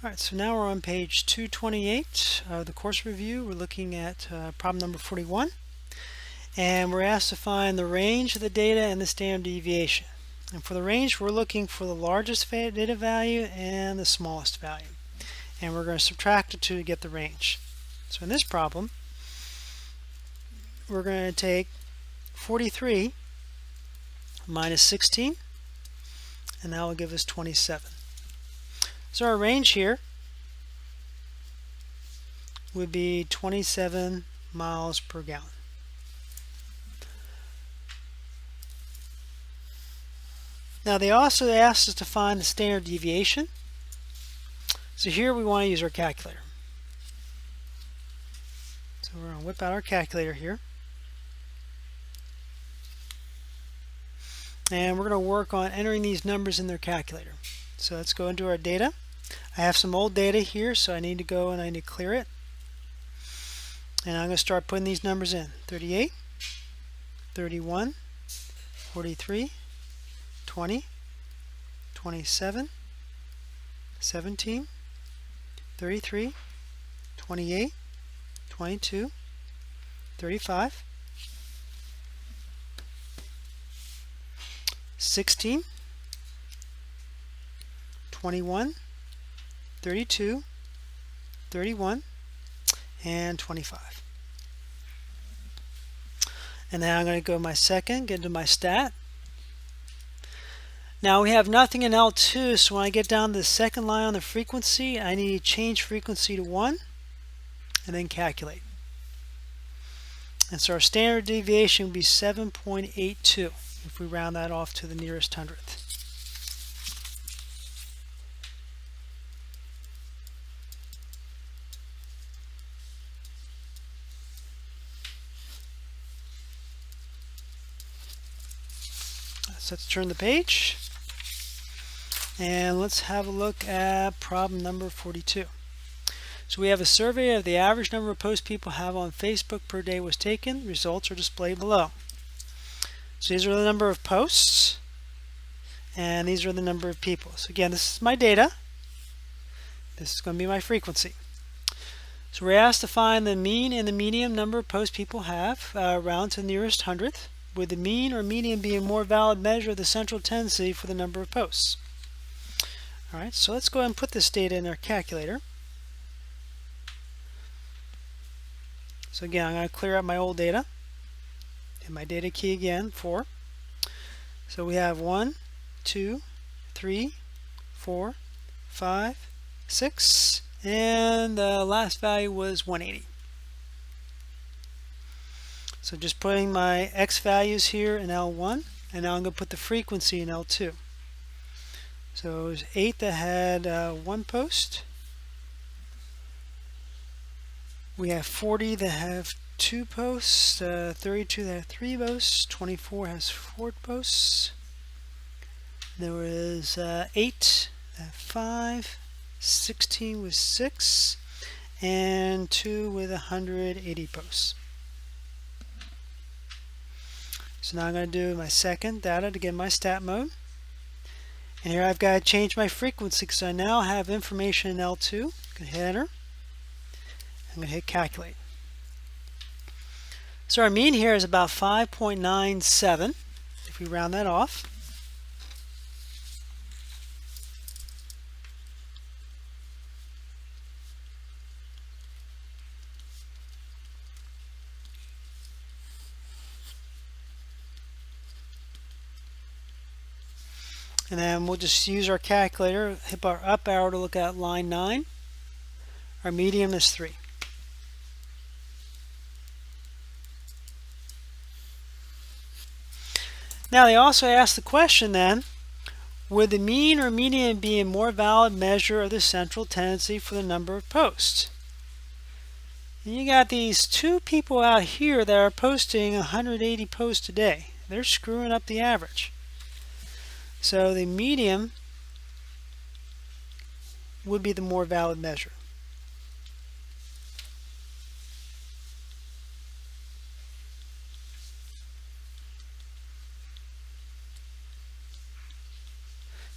Alright, so now we're on page 228 of the course review. We're looking at problem number 41, and we're asked to find the range of the data and the standard deviation. And for the range, we're looking for the largest data value and the smallest value, and we're going to subtract the two to get the range. So in this problem, we're going to take 43 minus 16, and that will give us 27. So our range here would be 27 miles per gallon. Now they also asked us to find the standard deviation. So here we want to use our calculator. So we're going to whip out our calculator here. And we're going to work on entering these numbers in their calculator. So let's go into our data. I have some old data here, so I need to go and I need to clear it. And I'm going to start putting these numbers in. 38, 31, 43, 20, 27, 17, 33, 28, 22, 35, 16, 21, 32, 31, and 25. And now I'm going to go my second, get into my stat. Now we have nothing in L2, so when I get down to the second line on the frequency, I need to change frequency to 1 and then calculate. And so our standard deviation would be 7.82 if we round that off to the nearest hundredth. So let's turn the page and let's have a look at problem number 42. So we have a survey of the average number of posts people have on Facebook per day was taken. Results are displayed below. So these are the number of posts and these are the number of people. So again, this is my data. This is going to be my frequency. So we're asked to find the mean and the median number of posts people have round to the nearest hundredth, with the mean or median being a more valid measure of the central tendency for the number of posts. Alright, so let's go ahead and put this data in our calculator. So again, I'm going to clear out my old data. And my data key again, 4. So we have 1, 2, 3, 4, 5, 6, and the last value was 180. So just putting my X values here in L1, and now I'm going to put the frequency in L2. So it was 8 that had 1 post. We have 40 that have 2 posts, 32 that have 3 posts, 24 has 4 posts. There was 8 that have 5, 16 with 6, and 2 with 180 posts. So now I'm going to do my second data to get my stat mode. And here I've got to change my frequency because I now have information in L2. I'm going to hit enter. I'm going to hit calculate. So our mean here is about 5.97 if we round that off. And then we'll just use our calculator, hit our up arrow to look at line 9. Our median is 3. Now they also asked the question then, would the mean or median be a more valid measure of the central tendency for the number of posts? And you got these 2 people out here that are posting 180 posts a day. They're screwing up the average. So the median would be the more valid measure.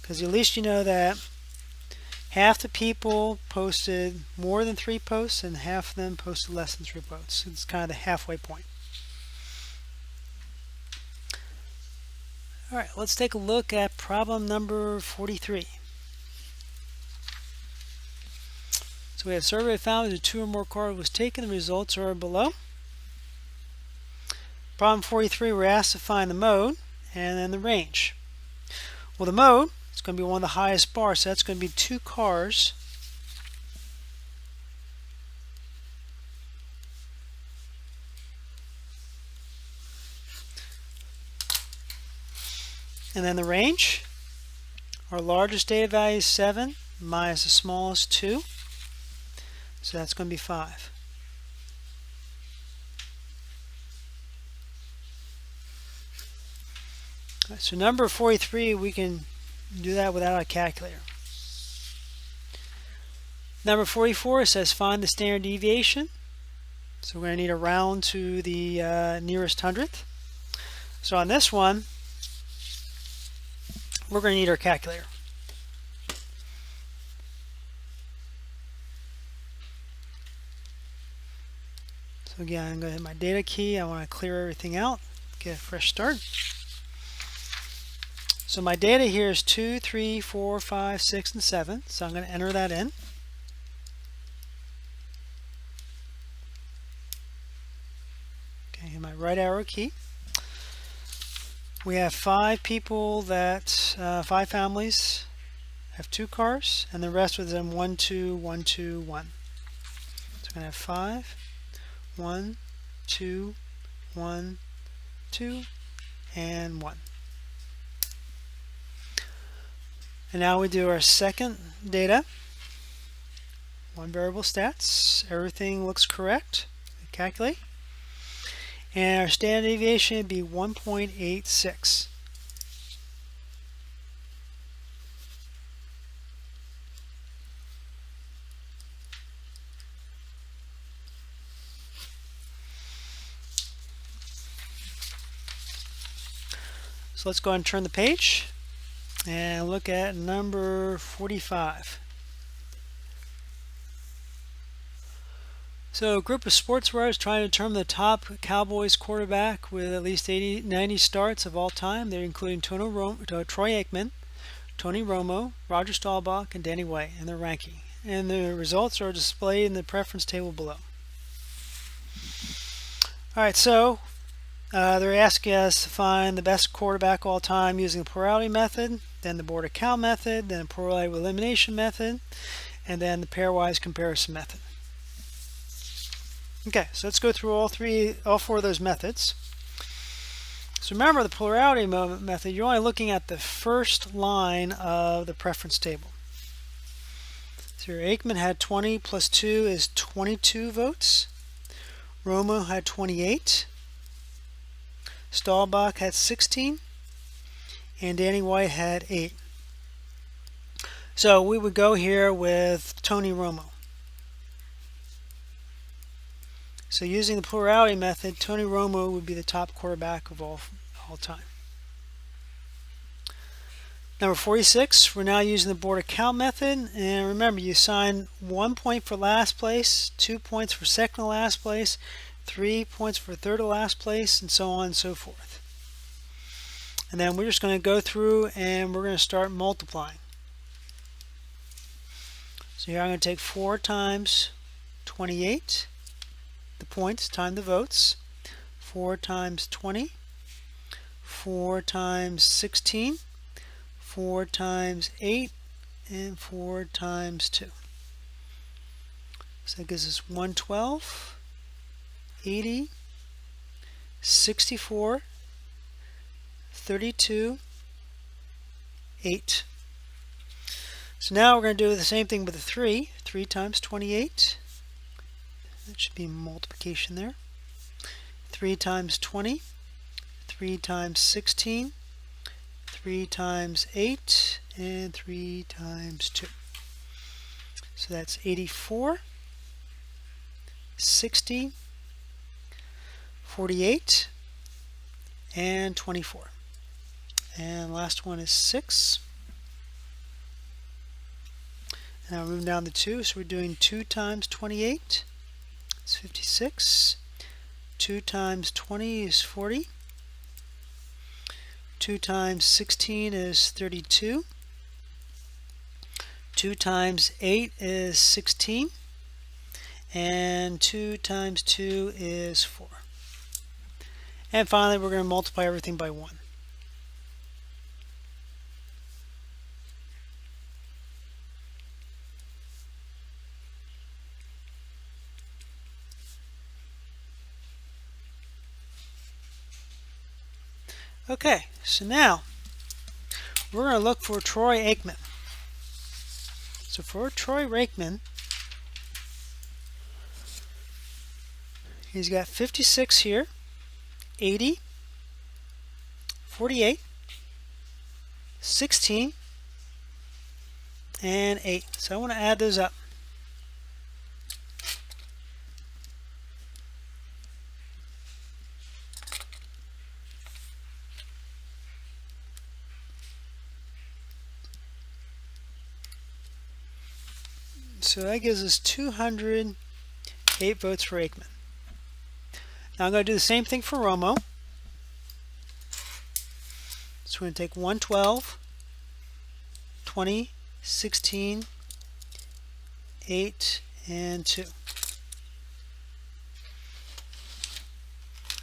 Because at least you know that half the people posted more than 3 posts and half of them posted less than 3 posts. It's kind of the halfway point. All right, let's take a look at problem number 43. So we have a survey found that 2 or more card was taken. The results are below. Problem 43, we're asked to find the mode and then the range. Well, the mode, it's going to be one of the highest bars, so that's going to be 2 cars. And then the range, our largest data value is 7, minus the smallest 2, so that's going to be 5. Right, so number 43, we can do that without a calculator. Number 44 says find the standard deviation. So we're going to need to round to the nearest hundredth. So on this one, we're going to need our calculator. So again, I'm going to hit my data key. I want to clear everything out, get a fresh start. So my data here is 2, 3, 4, 5, 6, and 7. So I'm going to enter that in. Okay, hit my right arrow key. We have 5 people that, 5 families have 2 cars, and the rest of them 1, 2, 1, 2, 1. So I'm going to have 5, 1, 2, 1, 2, and 1. And now we do our second data. 1 variable stats. Everything looks correct. Calculate. And our standard deviation would be 1.86. So let's go ahead and turn the page and look at number 45. So a group of sports writers trying to determine the top Cowboys quarterback with at least 90 starts of all time. They're including Troy Aikman, Tony Romo, Roger Staubach, and Danny White in their ranking. And the results are displayed in the preference table below. Alright, so they're asking us to find the best quarterback of all time using the plurality method, then the Border count method, then the plurality elimination method, and then the pairwise comparison method. Okay, so let's go through all 4 of those methods. So remember the plurality method, you're only looking at the first line of the preference table. So your Aikman had 20 plus 2 is 22 votes. Romo had 28. Staubach had 16. And Danny White had 8. So we would go here with Tony Romo. So using the plurality method, Tony Romo would be the top quarterback of all time. Number 46, we're now using the Border count method. And remember, you assign 1 point for last place, 2 points for second to last place, 3 points for third to last place, and so on and so forth. And then we're just going to go through and we're going to start multiplying. So here I'm going to take 4 times 28. The points times the votes. 4 times 20, 4 times 16, 4 times 8, and 4 times 2. So that gives us 112, 80, 64, 32, 8. So now we're going to do the same thing with the 3. 3 times 28. That should be multiplication there. 3 times 20, 3 times 16, 3 times 8, and 3 times 2. So that's 84, 60, 48, and 24. And last one is 6. Now moving down to 2, so we're doing 2 times 28, it's 56. 2 times 20 is 40. 2 times 16 is 32. 2 times 8 is 16. And 2 times 2 is 4. And finally, we're going to multiply everything by 1. Okay, so now we're going to look for Troy Aikman. So for Troy Aikman, he's got 56 here, 80, 48, 16, and 8. So I want to add those up. So that gives us 208 votes for Aikman. Now I'm going to do the same thing for Romo. So we're going to take 112, 20, 16, 8, and 2.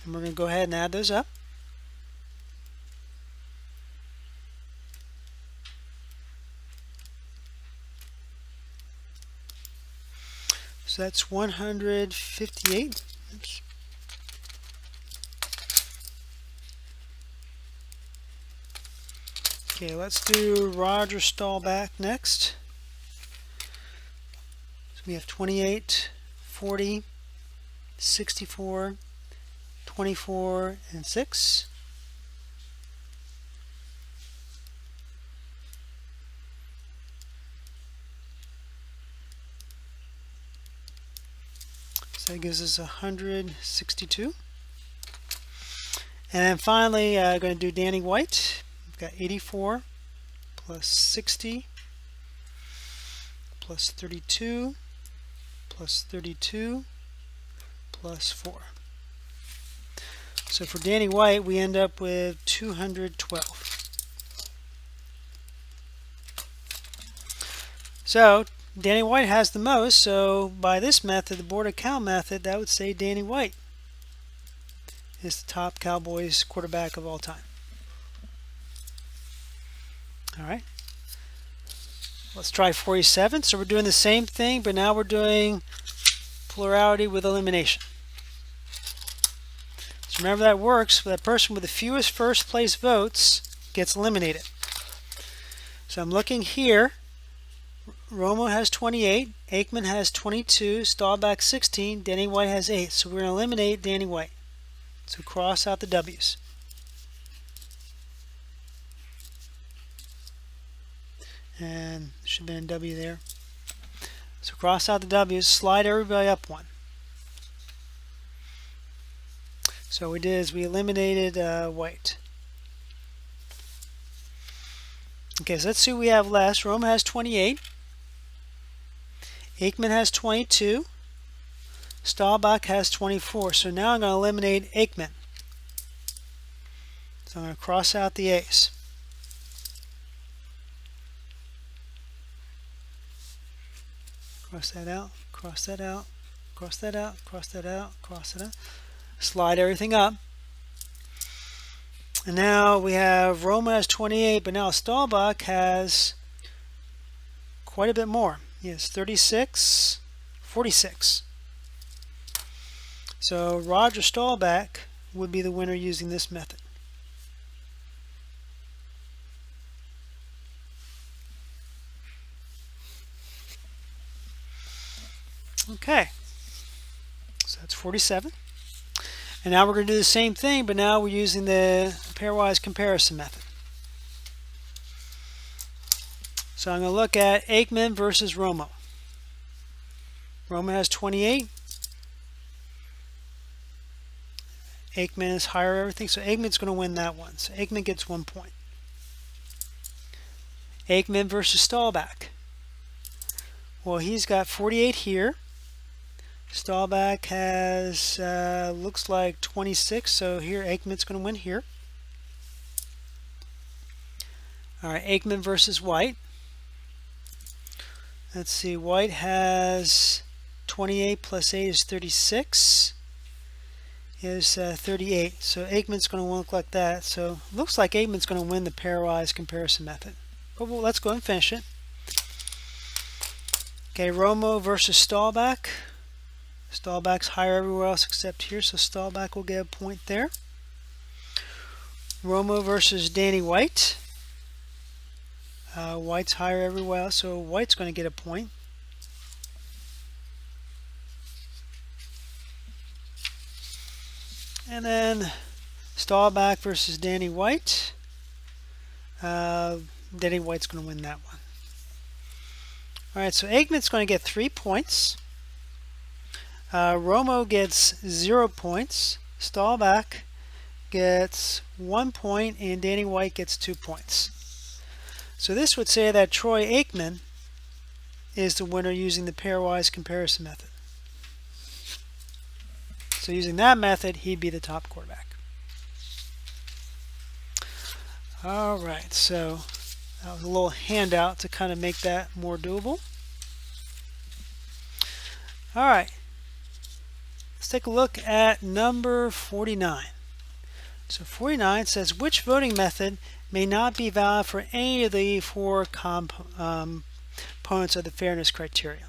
And we're going to go ahead and add those up. So that's 158. Oops. Okay, let's do Roger Staubach next. So we have 28, 40, 64, 24, and 6. So that gives us 162. And then finally, I'm going to do Danny White. We've got 84 plus 60 plus 32 plus 32 plus 4. So for Danny White, we end up with 212. So Danny White has the most, so by this method, the Board of Cal method, that would say Danny White is the top Cowboys quarterback of all time. All right. Let's try 47. So we're doing the same thing, but now we're doing plurality with elimination. So remember that works. That person with the fewest first place votes gets eliminated. So I'm looking here. Romo has 28, Aikman has 22, Staubach 16, Danny White has 8. So we're going to eliminate Danny White. So cross out the W's. And there should have been a W there. So cross out the W's, slide everybody up 1. So what we did is we eliminated White. Okay, so let's see what we have left. Romo has 28. Aikman has 22. Staubach has 24. So now I'm going to eliminate Aikman. So I'm going to cross out the A's. Cross that out, cross that out, cross that out, cross that out, cross it out. Slide everything up. And now we have Romo has 28, but now Staubach has quite a bit more. He has 36, 46. So Roger Staubach would be the winner using this method. Okay, so that's 47. And now we're going to do the same thing, but now we're using the pairwise comparison method. So I'm going to look at Aikman versus Romo. Romo has 28. Aikman is higher everything, so Aikman's going to win that one. So Aikman gets 1 point. Aikman versus Staubach. Well, he's got 48 here. Stahlback has, looks like 26, so here Aikman's going to win here. All right, Aikman versus White. Let's see, White has 28 plus 8 is 36. Is 38. So Aikman's going to look like that. So it looks like Aikman's going to win the pairwise comparison method. But let's go and finish it. Okay, Romo versus Stahlback. Stahlback's higher everywhere else except here, so Stahlback will get a point there. Romo versus Danny White. White's higher everywhere else, so White's going to get a point. And then Stahlback versus Danny White. Danny White's going to win that one. All right, so Aikman's going to get 3 points. Romo gets 0 points. Stahlback gets 1 point, and Danny White gets 2 points. So this would say that Troy Aikman is the winner using the pairwise comparison method. So using that method, he'd be the top quarterback. All right, so that was a little handout to kind of make that more doable. All right, let's take a look at number 49. So 49 says, which voting method may not be valid for any of the 4 components of the fairness criteria?